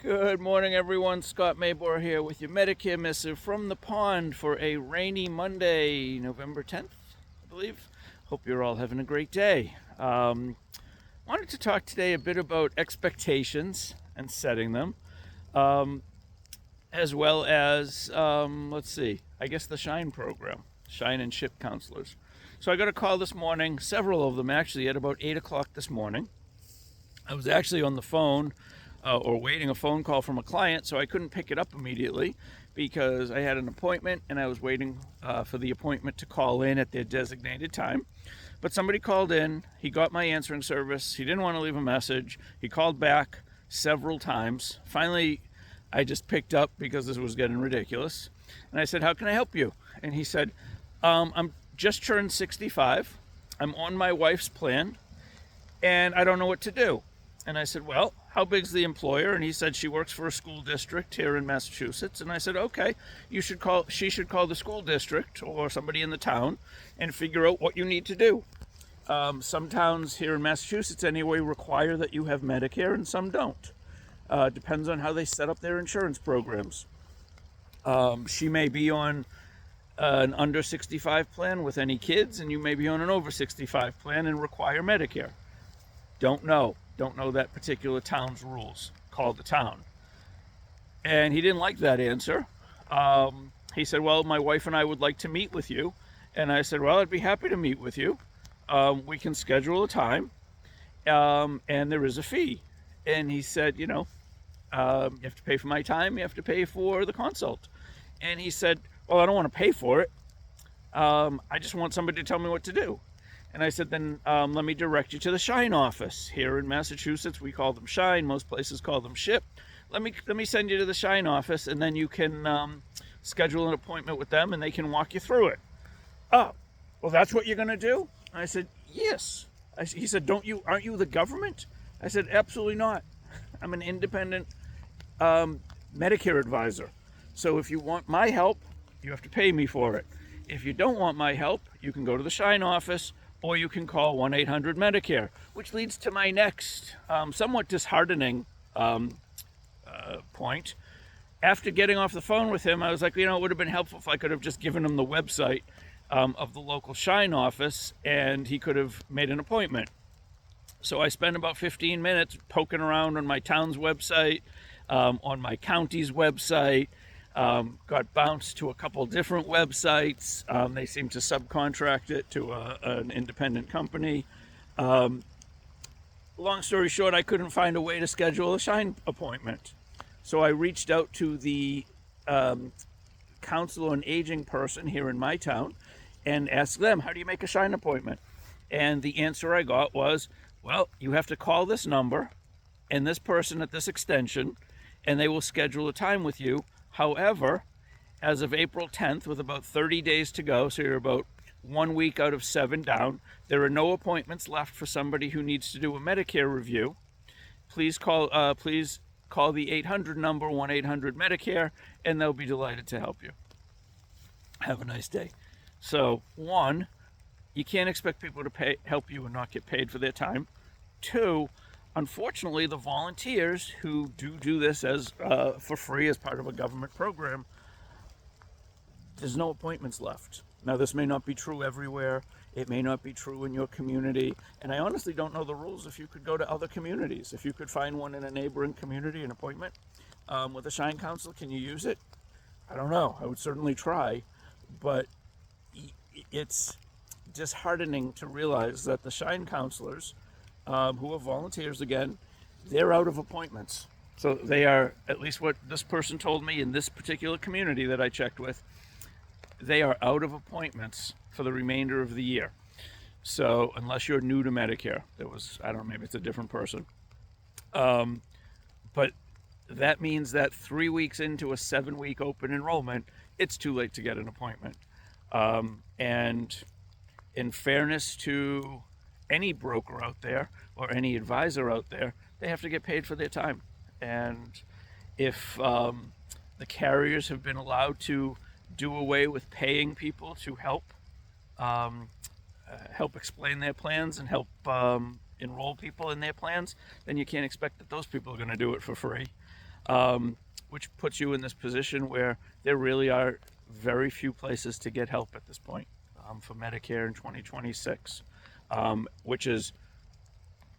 Good morning, everyone. Scott Maybor here with your Medicare Missive from the pond for a rainy Monday, November 10th, I believe. Hope you're all having a great day. Wanted to talk today a bit about expectations and setting them, as well as, I guess the SHINE program, SHINE and SHIP counselors. So I got a call this morning, several of them actually, at about 8 o'clock this morning. I was actually on the phone or waiting a phone call from a client, so I couldn't pick it up immediately because I had an appointment and I was waiting for the appointment to call in at their designated time. But somebody called in, he got my answering service, he didn't want to leave a message, he called back several times. Finally, I just picked up because this was getting ridiculous. And I said, "How can I help you?" And he said, "I'm just turned 65, I'm on my wife's plan, and I don't know what to do." And I said, "Well, how big's the employer?" And he said, "She works for a school district here in Massachusetts." And I said, "Okay, she should call the school district or somebody in the town and figure out what you need to do." Some towns here in Massachusetts anyway require that you have Medicare and some don't. Depends on how they set up their insurance programs. She may be on an under 65 plan with any kids, and you may be on an over 65 plan and require Medicare. Don't know that particular town's rules. Call the town. And he didn't like that answer. He said, "Well, my wife and I would like to meet with you." And I said, "Well, I'd be happy to meet with you. We can schedule a time, and there is a fee." And he said, "You have to pay for my time, you have to pay for the consult." And he said, "Well, I don't want to pay for it. I just want somebody to tell me what to do." And I said, "Then let me direct you to the SHINE office. Here in Massachusetts, we call them SHINE. Most places call them SHIP. Let me send you to the SHINE office, and then you can schedule an appointment with them, and they can walk you through it." "Oh, well, that's what you're going to do?" I said, "Yes." He said, aren't you the government?" I said, "Absolutely not. I'm an independent Medicare advisor. So if you want my help, you have to pay me for it. If you don't want my help, you can go to the SHINE office, or you can call 1-800-Medicare, which leads to my next somewhat disheartening point. After getting off the phone with him, I was like, it would have been helpful if I could have just given him the website of the local SHINE office, and he could have made an appointment. So I spent about 15 minutes poking around on my town's website, on my county's website, got bounced to a couple different websites. They seem to subcontract it to an independent company. Long story short, I couldn't find a way to schedule a SHINE appointment. So I reached out to the council on aging person here in my town and asked them, "How do you make a SHINE appointment?" And the answer I got was, "Well, you have to call this number and this person at this extension, and they will schedule a time with you. However, as of April 10th, with about 30 days to go, so you're about 1 week out of 7 down, there are no appointments left for somebody who needs to do a Medicare review. Please call the 800 number, 1-800-Medicare, and they'll be delighted to help you. Have a nice day." So, one, you can't expect people to help you and not get paid for their time. Two, unfortunately, the volunteers who do this as for free as part of a government program, there's no appointments left. Now, this may not be true everywhere. It may not be true in your community. And I honestly don't know the rules if you could go to other communities. If you could find one in a neighboring community, an appointment with a SHINE council, can you use it? I don't know. I would certainly try. But it's disheartening to realize that the SHINE counselors, who are volunteers again, they're out of appointments. So they are, at least what this person told me in this particular community that I checked with, they are out of appointments for the remainder of the year. So unless you're new to Medicare, I don't know, maybe it's a different person. But that means that 3 weeks into a 7-week open enrollment, it's too late to get an appointment. And in fairness to any broker out there or any advisor out there, they have to get paid for their time. And if the carriers have been allowed to do away with paying people to help explain their plans and help enroll people in their plans, then you can't expect that those people are going to do it for free. which puts you in this position where there really are very few places to get help at this point for Medicare in 2026, which is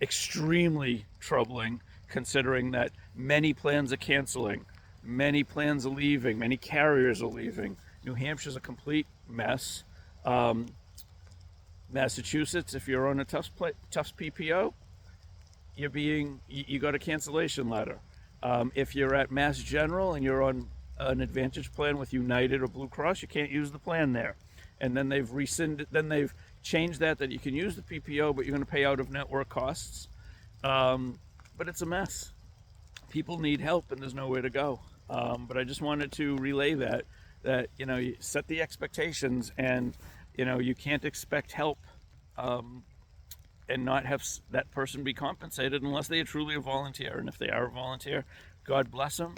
extremely troubling considering that many plans are canceling, many plans are leaving, many carriers are leaving. New Hampshire's a complete mess. Massachusetts, if you're on a Tufts PPO, you got a cancellation letter. If you're at Mass General and you're on an Advantage plan with United or Blue Cross, you can't use the plan there. And then they've changed that you can use the PPO, but you're going to pay out of network costs. But it's a mess. People need help, and there's nowhere to go. But I just wanted to relay that you set the expectations, and you can't expect help and not have that person be compensated unless they are truly a volunteer. And if they are a volunteer, God bless them.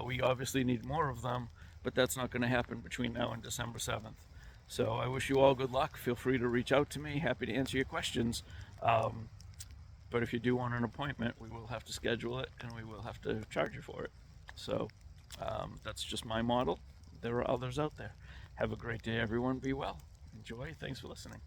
We obviously need more of them, but that's not going to happen between now and December 7th. So I wish you all good luck. Feel free to reach out to me. Happy to answer your questions. But if you do want an appointment, we will have to schedule it, and we will have to charge you for it. So that's just my model. There are others out there. Have a great day, everyone. Be well. Enjoy. Thanks for listening.